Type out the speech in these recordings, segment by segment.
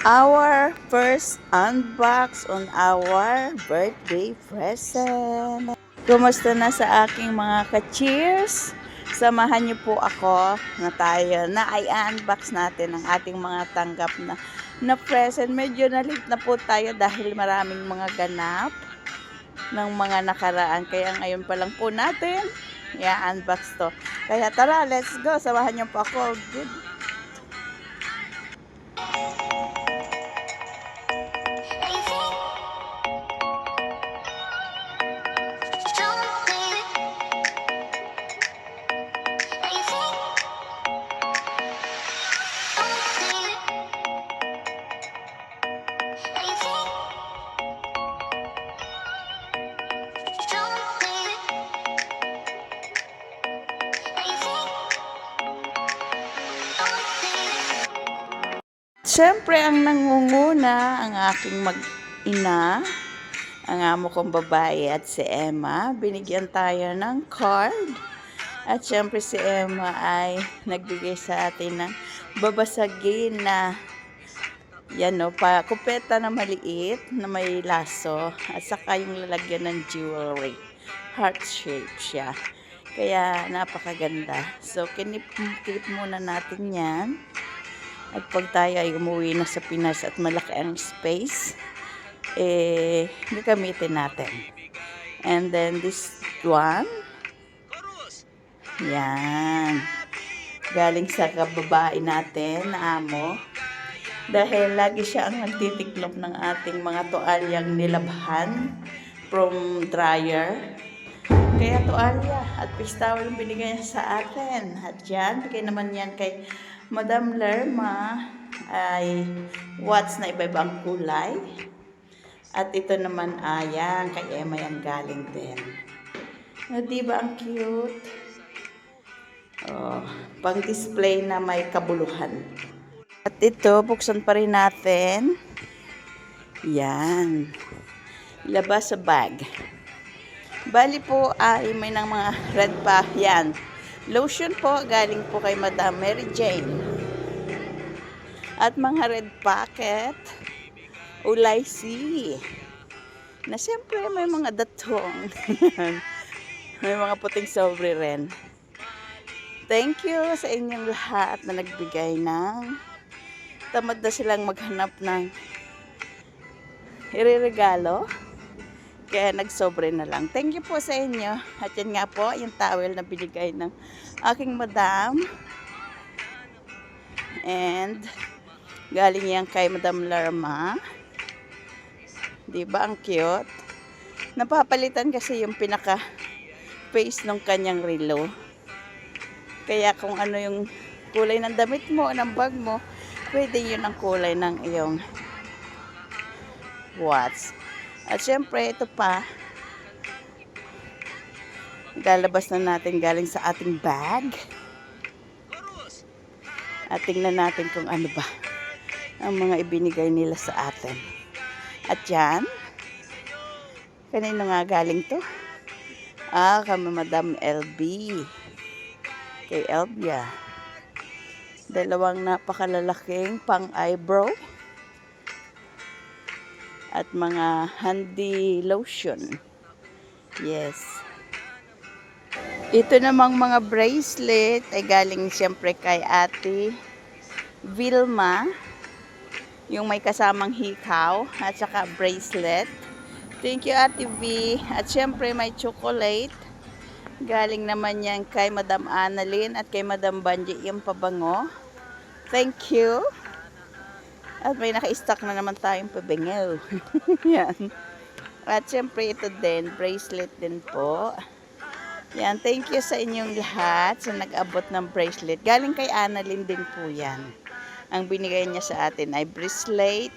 our first unbox on our birthday present. Kumusta na sa aking mga ka-cheers? Samahan niyo po ako na tayo na i-unbox natin ang ating mga tanggap na present. Medyo na-late na po tayo dahil maraming mga ganap ng mga nakaraan. Kaya ngayon pa lang po natin i-unbox to. Kaya tara, let's go. Samahan niyo po ako. Good. Siyempre, ang nangunguna, ang aking mag-ina, ang amo kong babae at si Emma. Binigyan tayo ng card. At siyempre si Emma ay nagbigay sa atin ng babasagin na yan no, kupeta na maliit na may laso. At saka yung lalagyan ng jewelry. Heart shape siya. Kaya napakaganda. So, kinip muna natin yan. At pag tayo ay umuwi na sa Pinas at malaki ang space, gagamitin natin. And then this one, yan. Galing sa kababae natin na amo. Dahil lagi siya ang nagtitiklop ng ating mga toalyang nilabhan from dryer. Kaya toalya at face towel yung binigay niya sa atin. At yan, bigay naman yan kay Madam Lerma ay watch na iba-ibang kulay. At ito naman ayan, kay Emma yung galing din. Diba ang cute? Oh, pang display na may kabuluhan. At ito, buksan pa rin natin. Yan. Ilabas sa bag. Bali po ay may ng mga red pa. Yan. Lotion po, galing po kay Madam Mary Jane. At mga red packet, Ulay C. Na siyempre may mga datong. May mga puting sobre rin. Thank you sa inyong lahat na nagbigay ng tamad na silang maghanap ng ireregalo. Kaya nagsobre na lang. Thank you po sa inyo. At yan nga po, yung towel na binigay ng aking madam. And galing yan kay Madam Lerma. Diba ang cute? Napapalitan kasi yung pinaka face ng kanyang relo. Kaya kung ano yung kulay ng damit mo, ng bag mo, pwede yun ang kulay ng iyong watch. At syempre, ito pa, lalabas na natin galing sa ating bag. At tingnan natin kung ano ba ang mga ibinigay nila sa atin. At yan, kanino nga galing to? Kami Madam LB. Kay Elvia. Dalawang napakalalaking pang eyebrow. At mga handy lotion. Yes. Ito namang mga bracelet ay galing siyempre kay Ate Vilma. Yung may kasamang hikaw at saka bracelet. Thank you Ate V. At siyempre may chocolate. Galing naman yan kay Madam Annalyn at kay Madam Banji yung pabango. Thank you. At may naka-stock na naman tayong pabango. Yan. At syempre ito din, bracelet din po. Yan, thank you sa inyong lahat sa nag-abot ng bracelet. Galing kay Annalyn din po yan. Ang binigay niya sa atin ay bracelet,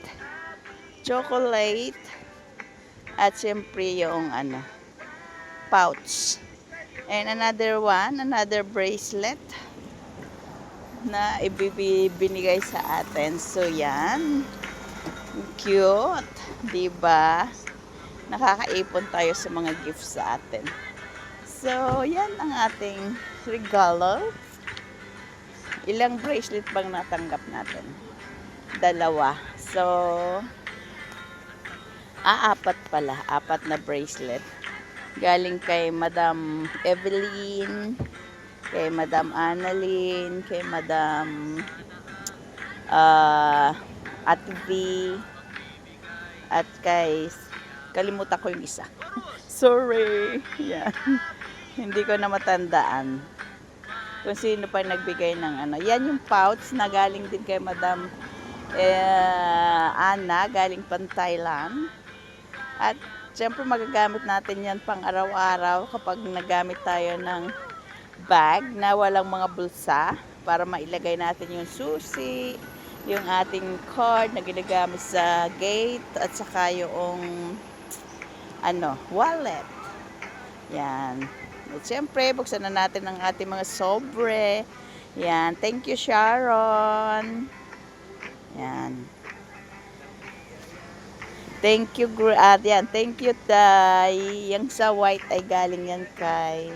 chocolate, at syempre yung pouch. And another one, another bracelet na ibibinigay sa atin. So yan, cute, diba? Nakakaipon tayo sa mga gifts sa atin. So yan ang ating regalo. Ilang bracelet bang natanggap natin? 2. So, apat pala. Apat na bracelet. Galing kay Madam Evelyn, kay Madam Annalyn, kay Madam Ate V, at kay, kalimutan ko yung isa. Sorry. Yan. Hindi ko na matandaan kung sino pa nagbigay ng ano. Yan yung pouch na galing din kay Madam Anna, galing pang Thailand. At syempre magagamit natin yan pang araw-araw kapag nagamit tayo ng bag na walang mga bulsa para mailagay natin yung susi, yung ating card na ginagamit sa gate, at saka yung wallet. Yan. At syempre, buksan na natin ang ating mga sobre. Yan. Thank you, Sharon. Yan. Thank you, yan. Thank you, Tay. Yung sa white ay galing yan kay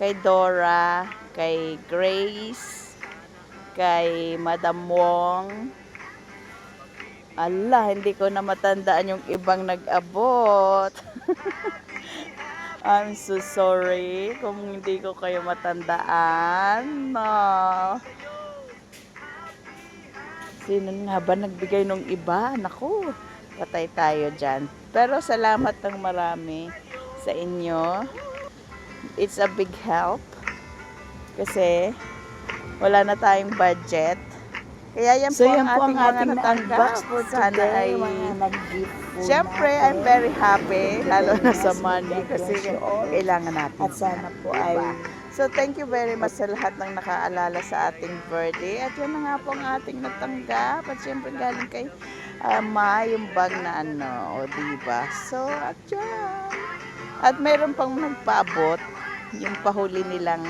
kay Dora, kay Grace, kay Madam Wong. Allah, hindi ko na matandaan yung ibang nag-abot. I'm so sorry kung hindi ko kayo matandaan. No. Sino nga ba nagbigay nung iba? Naku, patay tayo dyan. Pero salamat ng marami sa inyo. It's a big help. Kasi wala na tayong budget. Kaya yan po ang ating mga natanggap. Sana ay siyempre, I'm very happy, lalo na sa money, kasi kailangan natin. At sana po ay... So, thank you very much sa lahat ng nakaalala sa ating birthday. At yun na nga po ang ating natanggap. At siyempre, galing kay Ma, yung bag na o diba? So, at yan. At meron pang nagpaabot, yung pahuli nilang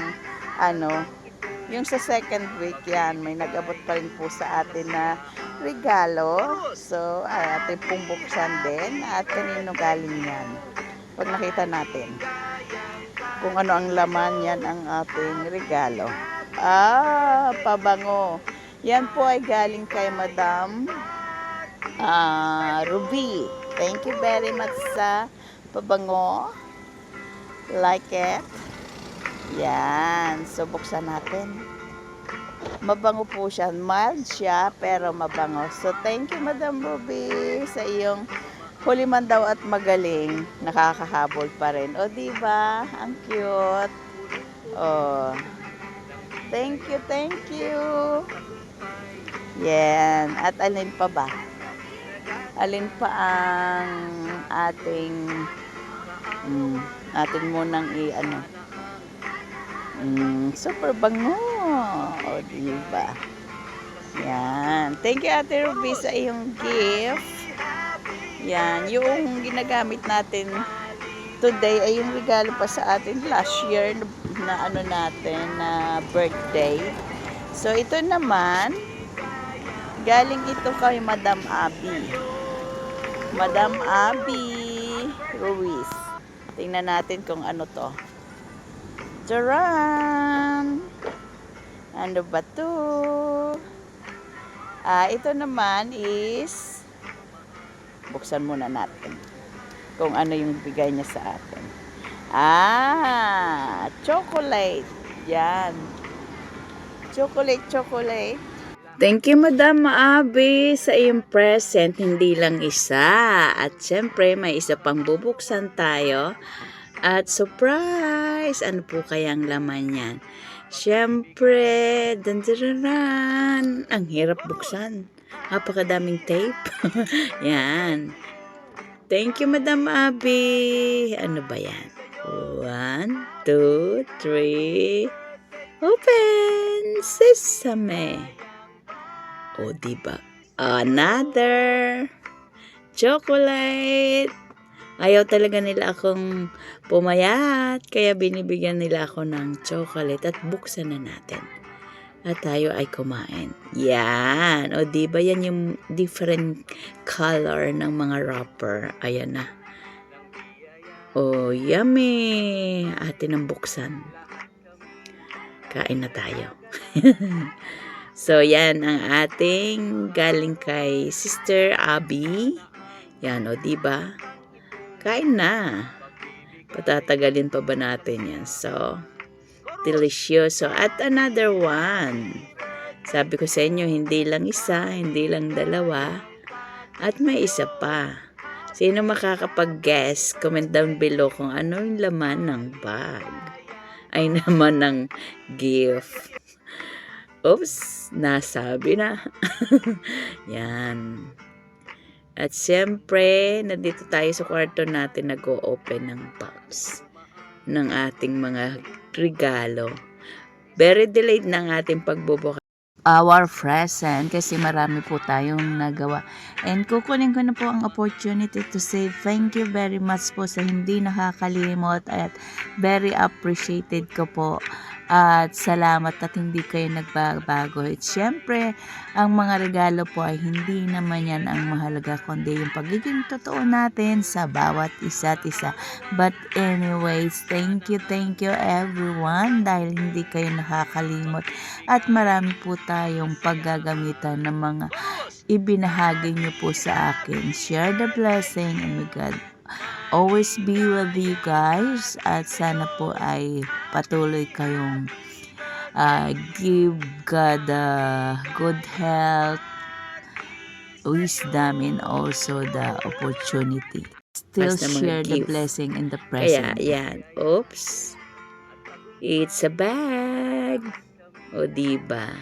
yung sa second week yan, may nag-abot pa rin po sa atin na regalo. So, atin pong buksan din. At kanino galing yan? Pag nakita natin kung ano ang laman, yan ang ating regalo. Pabango. Yan po ay galing kay Madam Ruby. Thank you very much sa pabango. Like it. Yan. So, buksan natin. Mabango po siya. Mild siya, pero mabango. So, thank you, Madam Ruby, sa iyong huli man daw at magaling. Nakakahabol pa rin. O, diba? Ang cute. O. Thank you, thank you. Yan. At alin pa ba? Alin pa ang ating atin munang super bango. O, diba? Yan. Thank you, Ate Ruby, sa iyong gift. Yan. Yung ginagamit natin today ay yung regalo pa sa atin last year na natin na birthday. So, ito naman, galing ito kay Madam Abby. Madam Abby Ruiz. Tingnan natin kung ano to. Charan! Ano ba to? Ito naman is, buksan muna natin kung ano yung bigay niya sa atin. Chocolate. Yan. Chocolate. Thank you, Madam Abby, sa iyong present. Hindi lang isa. At syempre, may isa pang bubuksan tayo. At surprise! Ano po kayang laman yan? Syempre, dandaran. Ang hirap buksan. Napakadaming tape. Yan. Thank you, Madam Abby. Ano ba yan? 1, 2, 3. Open! Sesame. O, diba? Another chocolate. Ayaw talaga nila akong pumayat, kaya binibigyan nila ako ng chocolate at buksan na natin. At tayo ay kumain. Yan. O, diba yan yung different color ng mga wrapper. Ayan na. O, yummy. Atin ang buksan. Kain na tayo. So, yan ang ating galing kay Sister Abby. Yan, o, diba? Kain na. Patatagalin pa ba natin yan? So, delicioso. At another one. Sabi ko sa inyo, hindi lang isa, hindi lang dalawa, at may isa pa. Sino makakapag-guess? Comment down below kung ano yung laman ng bag. Ay naman ng gift. Oops, nasabi na. Yan. At siyempre, nandito tayo sa kwarto natin nag-o-open ng box ng ating mga regalo. Very delayed na ang ating pagbubukas. Our present kasi marami po tayong nagawa. And kukunin ko na po ang opportunity to say thank you very much po sa hindi nakakalimot at very appreciated ko po. At salamat at hindi kayo nagbabago. At syempre, ang mga regalo po ay hindi naman yan ang mahalaga kundi yung pagiging totoo natin sa bawat isa't isa. But anyways, thank you everyone dahil hindi kayo nakakalimot at marami po tayong paggagamitan ng mga ibinahagi nyo po sa akin. Share the blessing and may God always be with you guys at sana po ay patuloy kayong give God good health, wisdom, and also the opportunity. Still share the blessing in the present. Kaya yan, oops, it's a bag. O diba?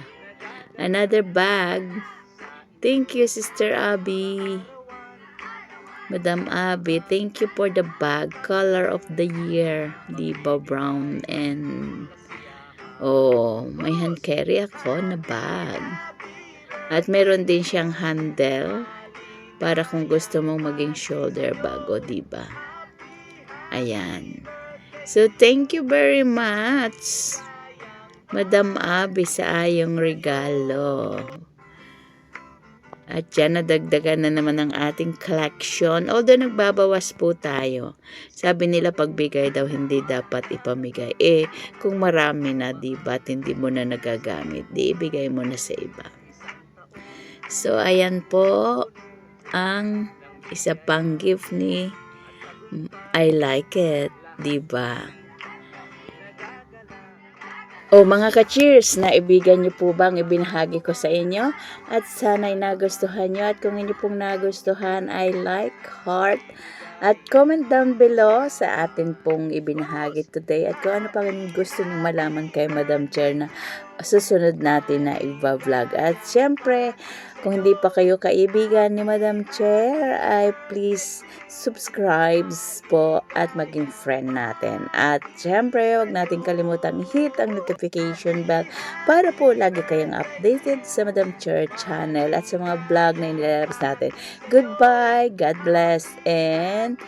Another bag. Thank you, Sister Abby. Madam Abby, thank you for the bag. Color of the year. Diba? Brown and... Oh, may hand carry ako na bag. At meron din siyang handle para kung gusto mong maging shoulder bag. O diba? Ayan. So, thank you very much, Madam Abby, sa ayong regalo. At yan, nadagdagan na naman ang ating collection. Although nagbabawas po tayo. Sabi nila pagbigay daw hindi dapat ipamigay. Kung marami na, diba, at hindi mo na nagagamit, di ibigay mo na sa iba. So, ayan po ang isa pang gift ni I Like It, diba? O mga ka-cheers, naibigan niyo po bang ibinahagi ko sa inyo? At sana'y nagustuhan niyo. At kung hindi pong nagustuhan, I like, heart, at comment down below sa atin pong ibinahagi today. At kung ano pa rin gusto niyo malaman kay Madam Chair na susunod natin na i-vlog. At syempre, kung hindi pa kayo kaibigan ni Madam Chair, ay please subscribe po at maging friend natin. At syempre, huwag natin kalimutan hit ang notification bell para po lagi kayong updated sa Madam Chair channel at sa mga vlog na inilalabas natin. Goodbye, God bless, and